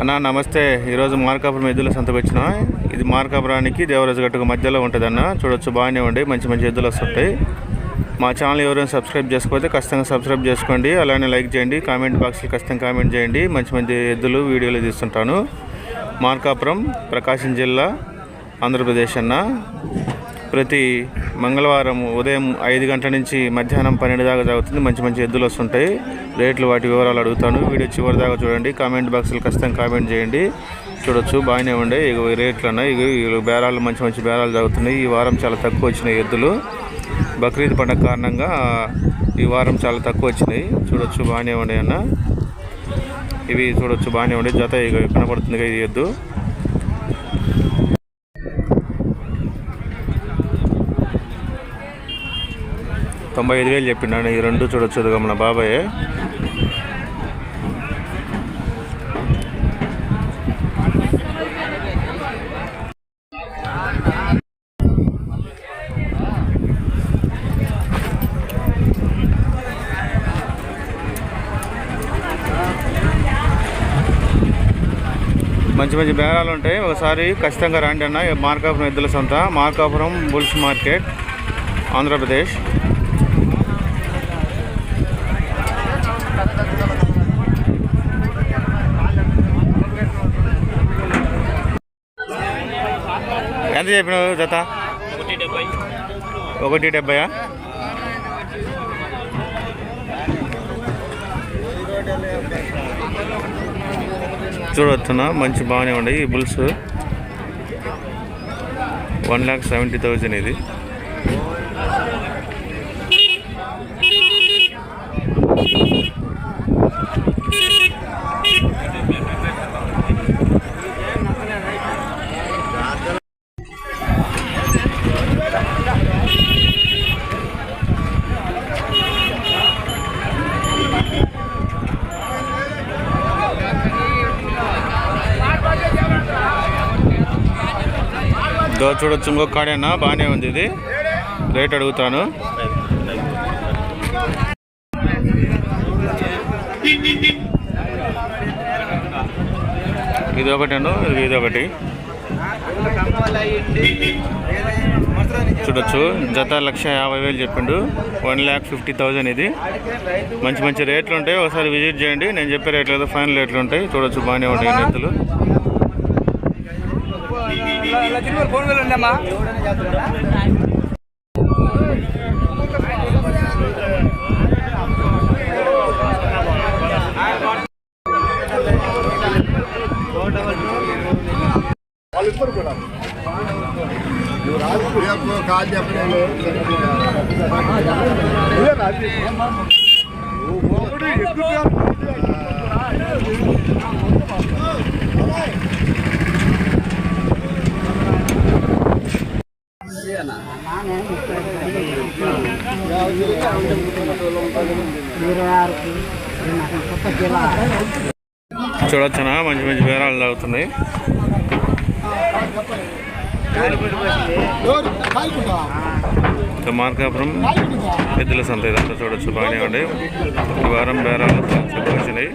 అన్న నమస్తే. ఈరోజు మార్కాపురం ఎద్దుల సంతకు వచ్చినా. ఇది మార్కాపురానికి దేవరాజు గట్టుకు మధ్యలో ఉంటుంది అన్న. చూడొచ్చు, బాగానే ఉండి మంచి మంచి ఎద్దులు వస్తుంటాయి. మా ఛానల్ ఎవరైనా సబ్స్క్రైబ్ చేసుకోకపోతే ఖచ్చితంగా సబ్స్క్రైబ్ చేసుకోండి. అలానే లైక్ చేయండి, కామెంట్ బాక్స్లో ఖచ్చితంగా కామెంట్ చేయండి. మంచి మంచి ఎద్దులు వీడియోలు తీస్తుంటాను. మార్కాపురం, ప్రకాశం జిల్లా, ఆంధ్రప్రదేశ్ అన్న. ప్రతి మంగళవారం ఉదయం 5 గంటల నుంచి మధ్యాహ్నం 12 దాకా జరుగుతుంది. మంచి మంచి ఎద్దులు వస్తుంటాయి. రేట్లు వాటి వివరాలు అడుగుతాను. వీడియో చివరి దాకా చూడండి. కామెంట్ బాక్స్లో ఖచ్చితంగా కామెంట్ చేయండి. చూడొచ్చు, బాగానే ఉండే రేట్లు అన్న. ఇవి బేరాలు మంచి మంచి బేరాలు జరుగుతున్నాయి. ఈ వారం చాలా తక్కువ వచ్చినాయి ఎద్దులు. బక్రీద్ పండుగ కారణంగా ఈ వారం చాలా తక్కువ వచ్చినాయి. చూడొచ్చు, బాగానే ఉండే అన్న. ఇవి చూడొచ్చు, బాగానే ఉండే జత కనపడుతుంది ఈ ఎద్దు. $95,000 చెప్పిండు. ఈ రెండు చూడొచ్చు, మన బాబాయ్. మంచి మంచి బేరాలు ఉంటాయి. ఒకసారి ఖచ్చితంగా రండి అన్న. మార్కాపురం ఎద్దుల సంత, మార్కాపురం బుల్స్ మార్కెట్, ఆంధ్రప్రదేశ్. ఎంత చెప్పినావు జత? 170. చూడొచ్చునా, మంచి బాగానే ఉన్నాయి ఈ బుల్స్. 1,70,000 ఇది. చూడొచ్చు, ఇంకొక కాడేనా, బాగానే ఉంది ఇది. రేట్ అడుగుతాను. ఇది ఒకటేను, ఇది ఒకటి. చూడొచ్చు, జత 1,50,000 చెప్పిండు. 1,50,000 ఇది. మంచి మంచి రేట్లు ఉంటాయి. ఒకసారి విజిట్ చేయండి. నేను చెప్పే రేట్లు ఏదో ఫైనల్ రేట్లు ఉంటాయి. చూడొచ్చు, బాగానే ఉంటాయి నెత్తులు. చూడొచ్చునా, మంచి మంచి బేరాలు తాగుతున్నాయి. మార్కాపురం ఎద్దుల సంత ఇదంతా చూడొచ్చు, బాగానే ఉండే. ఈ వారం బేరాలు వచ్చినాయి.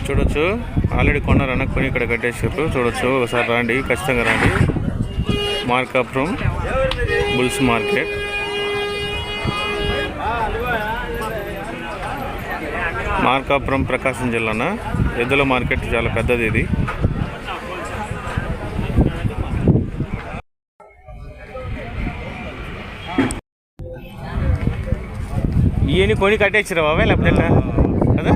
చూడొచ్చు, ఆల్రెడీ కొన్నారన్న, కొని ఇక్కడ కట్టేసారు. చూడొచ్చు, ఒకసారి రండి, ఖచ్చితంగా రండి. Markapuram bulls market. మార్కాపురం, ప్రకాశం జిల్లాన ఎద్దుల మార్కెట్ చాలా పెద్దది ఇది. ఇవన్నీ కొని కట్టేసారు బాబాయ్, లేకపోతే కదా?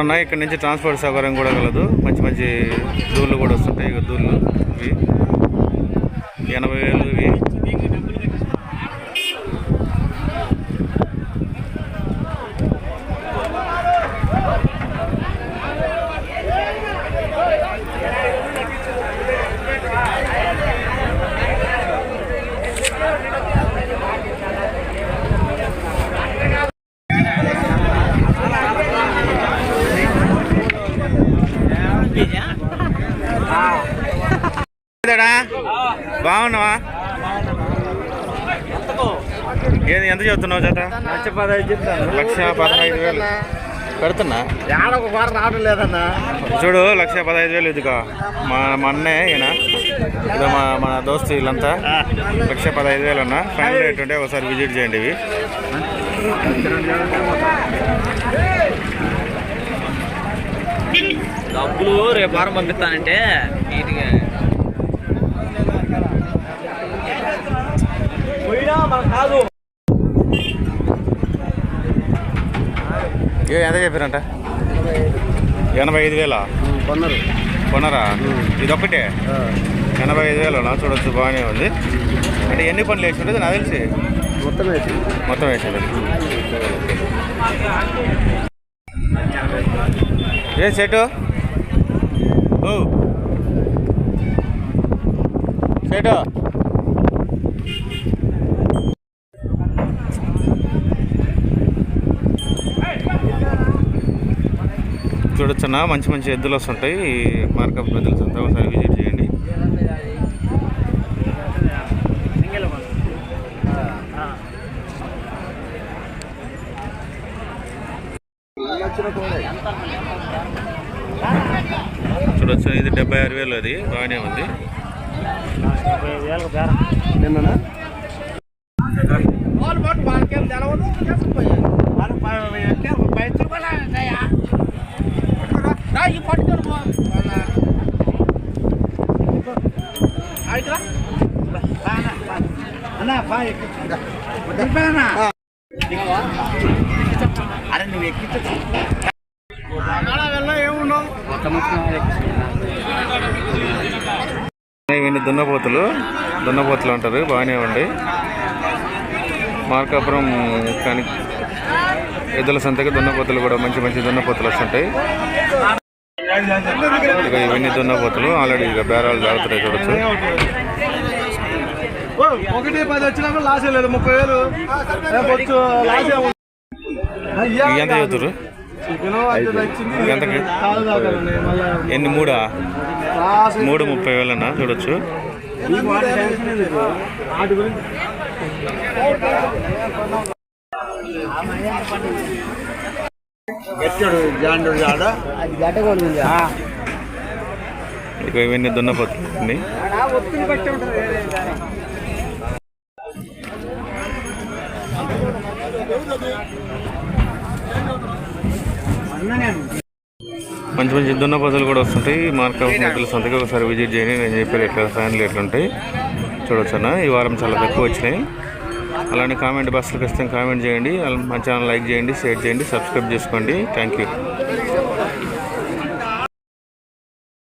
అన్న. ఇక్కడ నుంచి ట్రాన్స్పోర్ట్ సౌకర్యం కూడా కలదు. మంచి మంచి దూళ్ళు కూడా వస్తుంటాయి. ఇక దూళ్ళు ఇవి 80,000 ఇవి. బాగున్నావా? ఏది ఎంత చెప్తున్నావు జత? 1,15,000 పెడుతున్నా. రావడం లేదన్నా. చూడు 1,15,000 ఇదిగా మా అన్నయ్య ఈయన ఇదో మన దోస్తు వీళ్ళంతా 1,15,000 అన్న. ఫైనల్ రేట్ ఉంటే ఒకసారి విజిట్ చేయండి. ఇవి డబ్బులు రేపు వారం పంపిస్తానంటే నీట్గా కాదు. ఎంత చెప్పారంట? 85,000 కొనరా? ఇది ఒకటే 85,000 చూడొచ్చు. బాగానే ఉంది. అంటే ఎన్ని పనులు వేసి ఉంటుంది నాకు తెలిసి? మొత్తం వేసేది. ఏం సెటు సెటు చూడొచ్చన్నా. మంచి మంచి ఎద్దులు వస్తుంటాయి. మార్కప్ ఎద్దులు వస్తుంటాయి. ఒకసారి విజిట్ చేయండి. చూడొచ్చు. ఇది 76,000 అది. బాగానే ఉంది. అరే నువ్వు ఎక్కించు. ఇవన్నీ దున్నపోతులు అంటారు. బాగానే ఉండి మార్కాపురం కానీ ఎద్దుల సంతకి దున్నపోతులు కూడా మంచి మంచి దున్నపోతులు వస్తుంటాయి. ఇక ఇవన్నీ దున్నపోతులు ఆల్రెడీ ఇక బేరాలు జాగ్రత్తగా చూడొచ్చు. 1,10 వచ్చినా లాస్ లేదు. 30,000 ఎంత చదువుతారు? ఎంతకి? ఎన్ని? 30,000 అన్న. చూడొచ్చు. ఇక ఇవన్నీ దున్నపోతుంది. మంచి మంచి దున్నపోతులు కూడా వస్తుంటాయి. మార్కప్ ఎద్దుల సంతకి ఒకసారి విజిట్ చేయండి. నేను చెప్పాను ఎట్లా ఫైనల్ ఎట్లుంటాయి చూడొచ్చన్నా. ఈ వారం చాలా తక్కువ వచ్చినాయి. అలానే కామెంట్ బాక్స్లో ఖచ్చితంగా కామెంట్ చేయండి. మా ఛానల్ లైక్ చేయండి, షేర్ చేయండి, సబ్స్క్రైబ్ చేసుకోండి. Thank you.